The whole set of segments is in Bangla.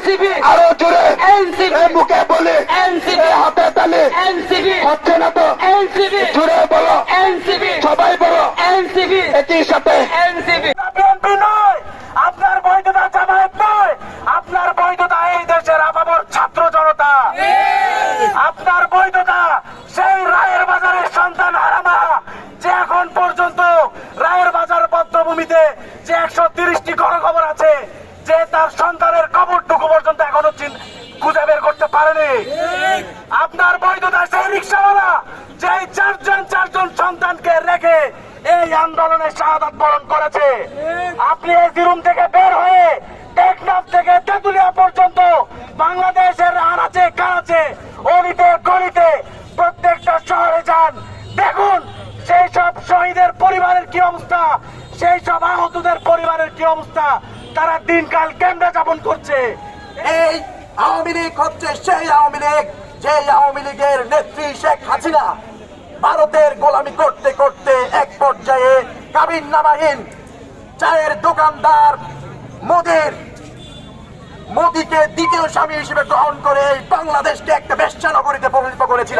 এনসিপি, আরো জোরে এনসিপি, মুখে বলে এনসিপি, হাতে তালে এনসিপি, হচ্ছে না তো এনসিপি, জোরে বলো এনসিপি, সবাই বলো এনসিপি, একই সাথে এনসিপি। বিএনপি নয়, আপনার বৈধতা জামায়াত নয়, আপনার বৈধতা এই দেশের আপামর ছাত্র জনতা। আপনার বৈধতা সেই রায়ের বাজারের সন্তান হারামা, যে এখন পর্যন্ত রায়ের বাজার বদ্ধভূমিতে যে 130টি গণকবর আছে, যে তার সন্তানের কবরটুকু পর্যন্ত এখনো খুঁজে বের করতে পারেনি। আপনার বৈধতা সেই রিক্সাওয়ালা, যে চারজন সন্তানকে রেখে এই আন্দোলনে শাহাদাত বরণ করেছে। আপনি এসি রুম থেকে বের হয়ে টেকনাফ থেকে তেঁতুলিয়া পর্যন্ত বাংলাদেশের আনাচে কানাচে অলিতে গলিতে প্রত্যেকটা শহরে যান, দেখুন সেই সব শহীদের পরিবারের কি অবস্থা, সেই সব আহতদের পরিবারের কি অবস্থা, তারা দিনকাল কেমনে যাপন করছে। এই আওয়ামী লীগ হচ্ছে সেই আওয়ামী লীগ, যে আওয়ামী লীগের নেত্রী শেখ হাসিনা ভারতের গোলামি করতে করতে এক পর্যায়ে কাবিননামাহীন চায়ের দোকানদার মোদিকে দ্বিতীয় স্বামী হিসেবে গ্রহণ করে এই বাংলাদেশকে একটা বেশ্যা নগরীতে পরিণত করেছিল।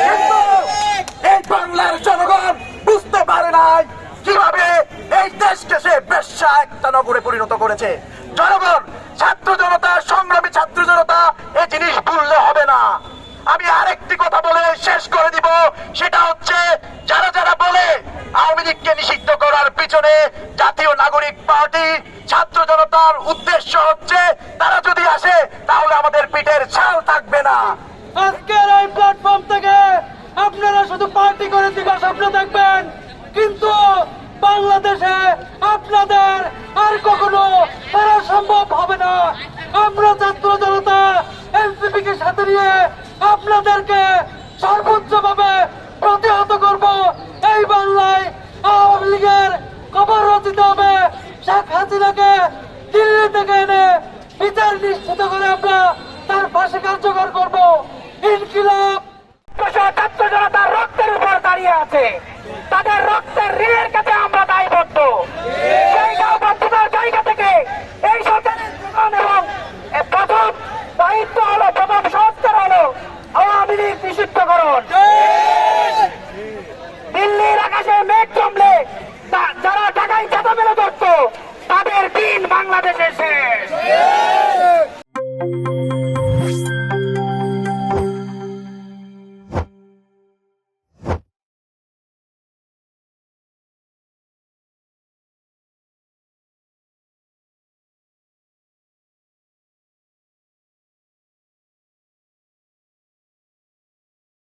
কিন্তু এই বাংলার জনগণ বুঝতে পারে নাই কিভাবে এই দেশকে সে বেশ্যা একটা নগরে পরিণত করেছে। জনগণ, ছাত্র জনতা, সংগ্রামী ছাত্র জনতা এই জিনিস ভুললে হবে না। আমি আরেকটি কথা বলে শেষ করে দিব, সেটা হচ্ছে যারা বলে আওয়ামী লীগকে নিষিদ্ধ করার পিছনে জাতীয় নাগরিক পার্টি ছাত্র জনতার উদ্দেশ্য হচ্ছে তারা যদি আসে তাহলে আমাদের পিঠের ছাল থাকবে না। আজকের এই প্ল্যাটফর্ম থেকে আপনারা শুধু পার্টি করে দিবার স্বপ্ন দেখবেন, কিন্তু বাংলাদেশে আপনাদের আর কখনো তারা সম্ভব হবে না। আমরা ছাত্র জনতা এনসিপি কে সাথে নিয়ে আপনাদেরকে সর্বোচ্চ ভাবে প্রতিহত করব। এই বাংলায় আওয়ামী লীগের কবর রচিত হবে। শেখ হাসিনাকে দিল্লি থেকে এনে বিচার নিশ্চিত করে আমরা তার ফাঁসি কার্যকর করব। ইনকিলাব ছাত্র জনতার রক্তের উপর দাঁড়িয়ে আছে, তাদের রক্তের ঋণের কাছে আমরা দায়বদ্ধ। সেই দায়বদ্ধতার জায়গা থেকে এই সরকারের জীবন এবং প্রথম দায়িত্ব হলো, প্রথম সংস্কার হলো আওয়ামী লীগ নিষিদ্ধকরণ।